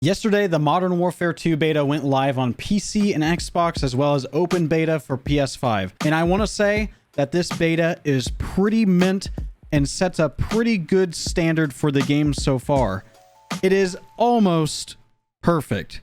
Yesterday, the Modern Warfare 2 beta went live on PC and Xbox, as well as open beta for PS5. And I want to say that this beta is pretty mint and sets a pretty good standard for the game so far. It is almost perfect.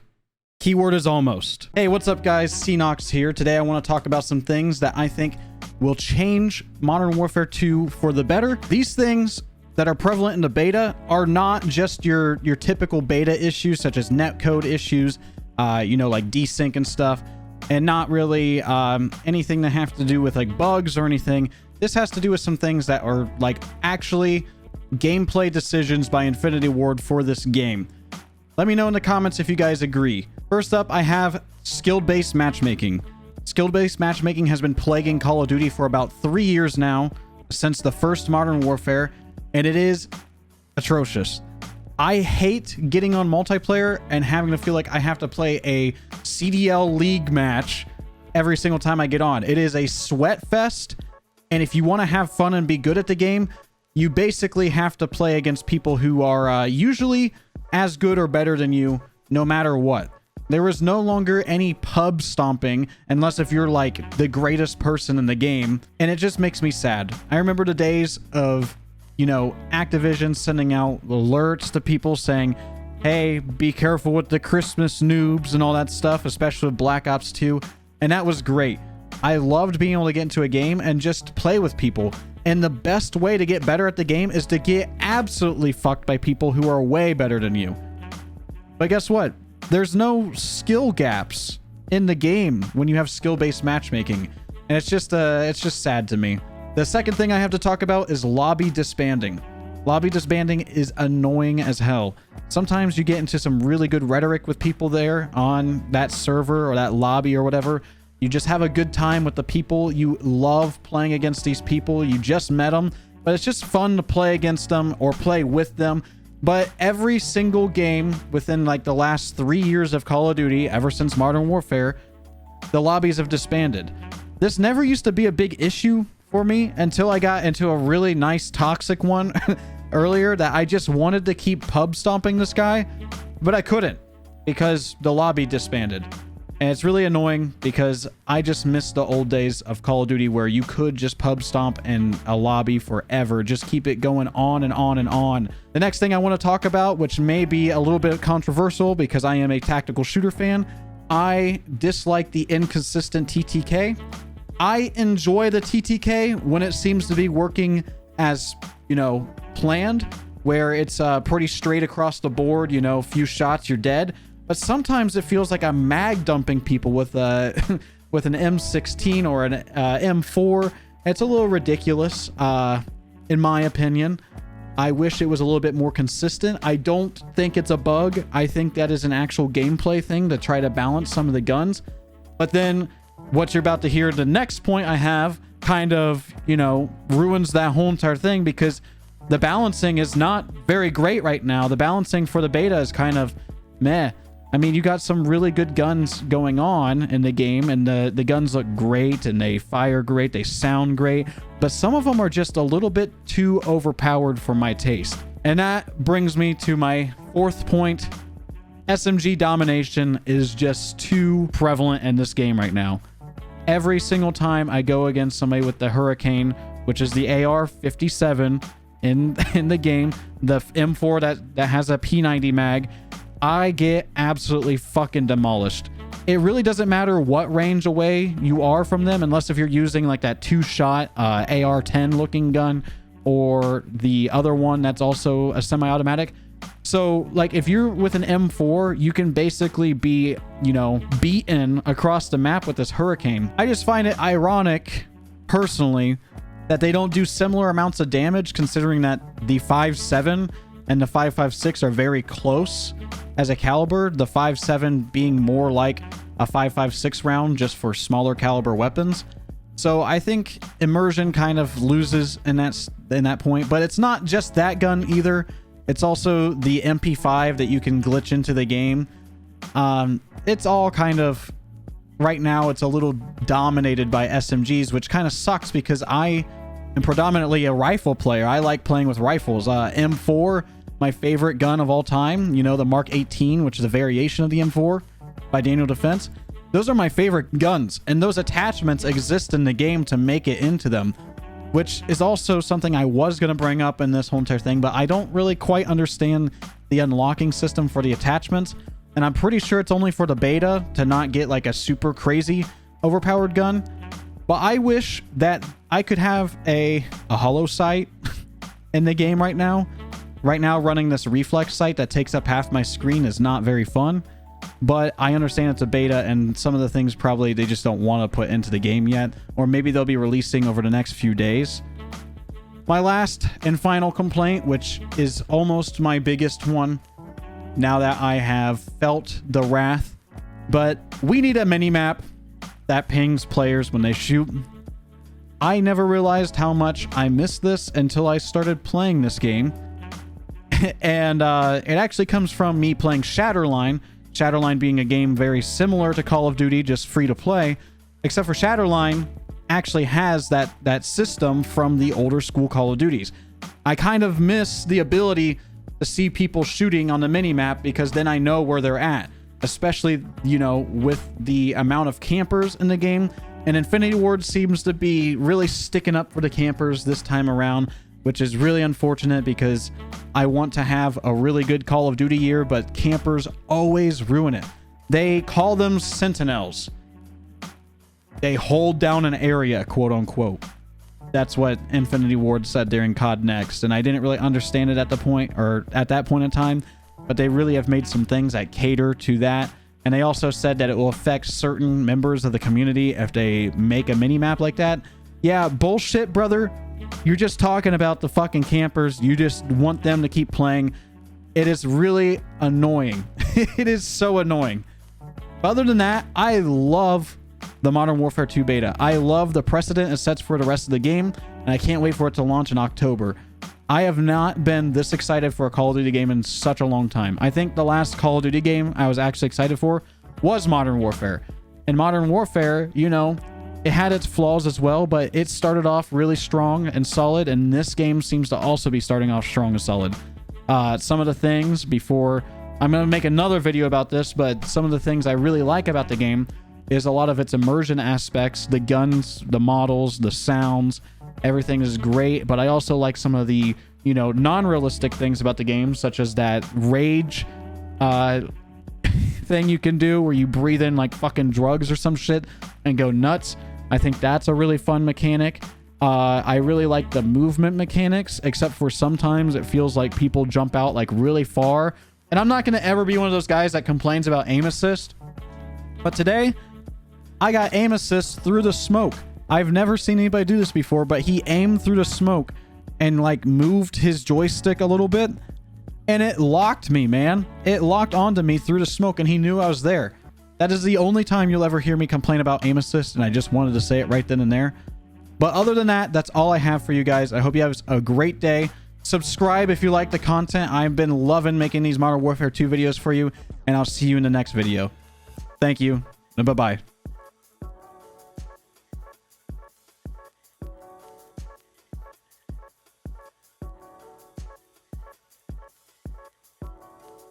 Keyword is almost. Hey, what's up guys? Cnox here. Today I want to talk about some things that I think will change Modern Warfare 2 for the better. These things that are prevalent in the beta are not just your typical beta issues, such as netcode issues, like desync and stuff, and not really anything that have to do with like bugs or anything. This has to do with some things that are like actually gameplay decisions by Infinity Ward for this game. Let me know in the comments if you guys agree. First up, I have skill-based matchmaking. Skill-based matchmaking has been plaguing Call of Duty for about 3 years now, since the first Modern Warfare, and it is atrocious. I hate getting on multiplayer and having to feel like I have to play a CDL League match every single time I get on. It is a sweat fest, and if you want to have fun and be good at the game, you basically have to play against people who are usually as good or better than you, no matter what. There is no longer any pub stomping unless if you're like the greatest person in the game, and it just makes me sad. I remember the days of, Activision sending out alerts to people saying, hey, be careful with the Christmas noobs and all that stuff, especially with Black Ops 2, and that was great. I loved being able to get into a game and just play with people, and the best way to get better at the game is to get absolutely fucked by people who are way better than you. But guess what? There's no skill gaps in the game when you have skill-based matchmaking, and it's just sad to me. The second thing I have to talk about is lobby disbanding. Lobby disbanding is annoying as hell. Sometimes you get into some really good rhetoric with people there on that server or that lobby or whatever. You just have a good time with the people. You love playing against these people. You just met them, but it's just fun to play against them or play with them. But every single game within like the last 3 years of Call of Duty, ever since Modern Warfare, the lobbies have disbanded. This never used to be a big issue for me until I got into a really nice toxic one earlier that I just wanted to keep pub stomping this guy, but I couldn't because the lobby disbanded. And it's really annoying because I just miss the old days of Call of Duty where you could just pub stomp in a lobby forever. Just keep it going on and on and on. The next thing I want to talk about, which may be a little bit controversial because I am a tactical shooter fan, I dislike the inconsistent TTK. I enjoy the TTK when it seems to be working as, planned, where it's pretty straight across the board, few shots, you're dead. But sometimes it feels like I'm mag dumping people with with an M16 or an M4. It's a little ridiculous, in my opinion. I wish it was a little bit more consistent. I don't think it's a bug. I think that is an actual gameplay thing to try to balance some of the guns. But then what you're about to hear, the next point I have, kind of, ruins that whole entire thing because the balancing is not very great right now. The balancing for the beta is kind of meh. I mean, you got some really good guns going on in the game, and the guns look great, and they fire great, they sound great, but some of them are just a little bit too overpowered for my taste. And that brings me to my fourth point. SMG Domination is just too prevalent in this game right now. Every single time I go against somebody with the Hurricane, which is the AR-57 in the game, the M4 that has a P90 mag, I get absolutely fucking demolished. It really doesn't matter what range away you are from them, unless if you're using like that two-shot AR-10 looking gun or the other one that's also a semi-automatic. So like if you're with an M4, you can basically be, beaten across the map with this Hurricane. I just find it ironic, personally, that they don't do similar amounts of damage, considering that the 5.7 and the 5.56 are very close as a caliber, the 5.7 being more like a 5.56 round just for smaller caliber weapons. So I think immersion kind of loses in that point, but it's not just that gun either. It's also the MP5 that you can glitch into the game. It's all kind of, right now, it's a little dominated by SMGs, which kind of sucks because I am predominantly a rifle player. I like playing with rifles. M4 my favorite gun of all time, you know, the Mark 18, which is a variation of the M4 by Daniel Defense. Those are my favorite guns, and those attachments exist in the game to make it into them, which is also something I was going to bring up in this whole entire thing, but I don't really quite understand the unlocking system for the attachments, and I'm pretty sure it's only for the beta to not get like a super crazy overpowered gun. But I wish that I could have a hollow sight in the game right now. Right now, running this reflex sight that takes up half my screen is not very fun. But I understand it's a beta, and some of the things probably they just don't want to put into the game yet. Or maybe they'll be releasing over the next few days. My last and final complaint, which is almost my biggest one, now that I have felt the wrath, but we need a mini-map that pings players when they shoot. I never realized how much I missed this until I started playing this game. And it actually comes from me playing Shatterline. Shatterline being a game very similar to Call of Duty, just free to play, except for Shatterline actually has that system from the older school Call of Duties. I kind of miss the ability to see people shooting on the mini-map, because then I know where they're at, especially, you know, with the amount of campers in the game. And Infinity Ward seems to be really sticking up for the campers this time around, which is really unfortunate because I want to have a really good Call of Duty year, but campers always ruin it. They call them sentinels. They hold down an area, quote unquote. That's what Infinity Ward said during COD Next, and I didn't really understand it at that point in time, but they really have made some things that cater to that. And they also said that it will affect certain members of the community if they make a mini-map like that. Yeah, bullshit, brother. You're just talking about the fucking campers. You just want them to keep playing. It is really annoying. It is so annoying. But other than that, I love the Modern Warfare 2 beta. I love the precedent it sets for the rest of the game, and I can't wait for it to launch in October. I have not been this excited for a Call of Duty game in such a long time. I think the last Call of Duty game I was actually excited for was Modern Warfare. And Modern Warfare, you know, it had its flaws as well, but it started off really strong and solid, and this game seems to also be starting off strong and solid. Some of the things before... I'm going to make another video about this, but some of the things I really like about the game is a lot of its immersion aspects, the guns, the models, the sounds, everything is great. But I also like some of the, you know, non-realistic things about the game, such as that rage thing you can do where you breathe in like fucking drugs or some shit and go nuts. I think that's a really fun mechanic. I really like the movement mechanics, except for sometimes it feels like people jump out like really far. And I'm not going to ever be one of those guys that complains about aim assist. But today, I got aim assist through the smoke. I've never seen anybody do this before, but he aimed through the smoke and like moved his joystick a little bit. And it locked me, man. It locked onto me through the smoke, and he knew I was there. That is the only time you'll ever hear me complain about aim assist, and I just wanted to say it right then and there. But other than that, that's all I have for you guys. I hope you have a great day. Subscribe if you like the content. I've been loving making these Modern Warfare 2 videos for you, and I'll see you in the next video. Thank you, and bye-bye.